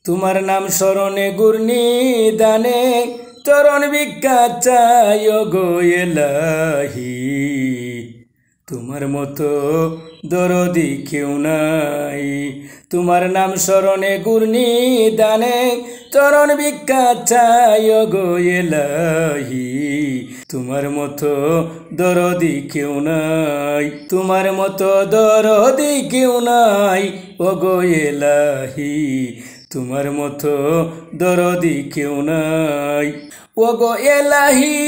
তোমার নাম স্মরণে গুরনি দানে চরণ ভিক্ষা চাই গো এলাহি। তোমার মতো দরদি কেউ নাই। তোমার নাম স্মরণে গুরনি দানে চরণ ভিক্ষা চাই গো এলাহি। তোমার মতো দরদি কেউ নাই। তোমার মতো দরদি কেউ নাই ও গো এলাহি। তোমার মতো দরদি কেউ নাই ও গো এলাহি।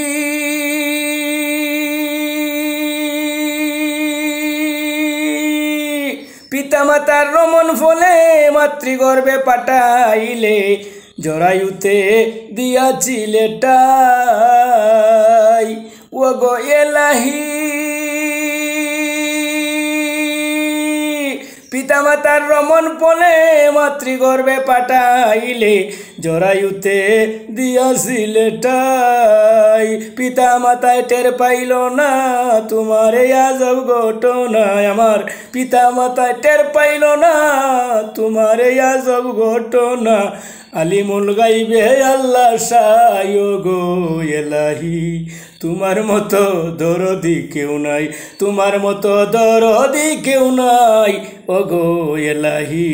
পিতা মাতার রমন ফলে মাতৃগর্ভে পাঠাইলে জরায়ুতে দিয়াছিলে টাই ও গো এলাহি। পিতা মাতার রমন ফলে মাতৃগর্ভে পাঠাইলে জরায়ুতে দিয়াছিলে টাই। পিতা মাতায় টের পাইল না তোমার এই আজব ঘটনায়। আমার পিতা মাতায় টের পাইল না তোমার এই আজব ঘটনা। আলিমুল গাইবে আল্লাহ সাই ও গো এলাহি। তোমার মতো দরদি কেউ নাই। তোমার মতো দরদি কেউ নাই ও গো এলাহি।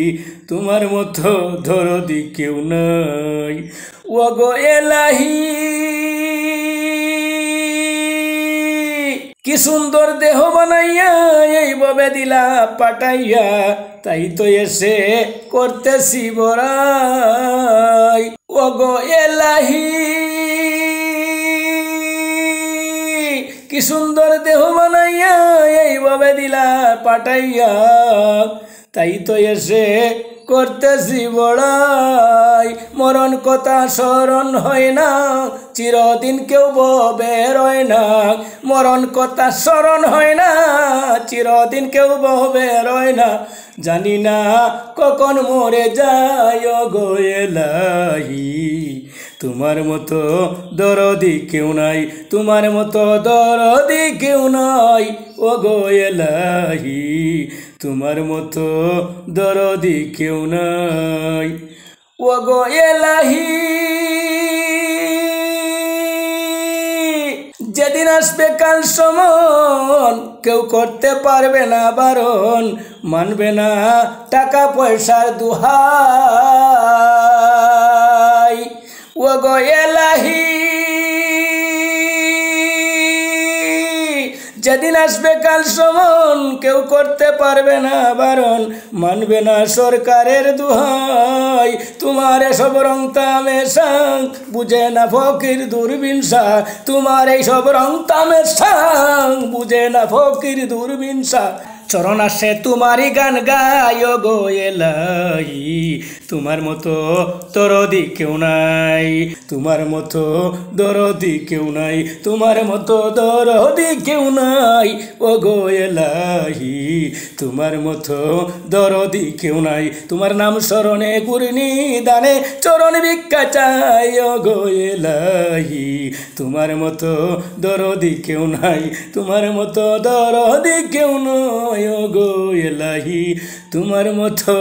তোমার মতো দরদি কেউ নাই ও গো এলাহি। কি সুন্দর দেহ বানাইয়া এইভাবে দিলা পাঠাইয়া, তাই তো এসে করতেছি বড়াই ও গো এলাহি। কি সুন্দর দেহ বানাইয়া এইভাবে দিলা পাঠাইয়া, তাই তো এসে করতেছি বড়াই। মরণ কথা স্মরণ হয় না, চিরদিন কেউ ববে রয় না। মরণ কথা স্মরণ হয় না, চিরদিন কেউ ববে রয় না। জানি না কখন মরে যায় গো এলাহি। তোমার মতো দরদি কেউ নাই। তোমার মতো দরদি কেউ নাই ও গো এলাহি। তোমার মতো দরদি কেউ নাই ও গো এলাহি। যেদিন আসবে কাল সমন কেউ করতে পারবে না বারণ, মানবে না টাকা পয়সার দুহাই ও গো এলাহি। যেদিন আসবে কাল সমন কেউ করতে পারবে না বারণ, মানবে না সরকারের দুহাই। তোমার এসব রং তামেশা বুঝে না ফকির দূরবীনসা। তোমার এই সব রং তামেশা বুঝে না ফকির দূরবীনসা। চরণ আসে তোমারই গান গায় গো এলাহি। তোমার মতো দরদি কেউ নাই। তোমার মতো দরদি কেউ নাই। তোমার মতো দরদি কেউ নাই ও গো এলাহি। তোমার মতো দরদি কেউ নাই। তোমার নাম স্মরণে গুরনি দানে চরণ ভিক্ষা চাই ও গো এলাহি। তোমার মতো দরদি কেউ নাই। তোমার মতো দরদি কেউ নয় ও গো এলাহি। তোমার মতো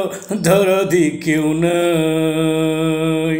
দরদি কেউ নাই।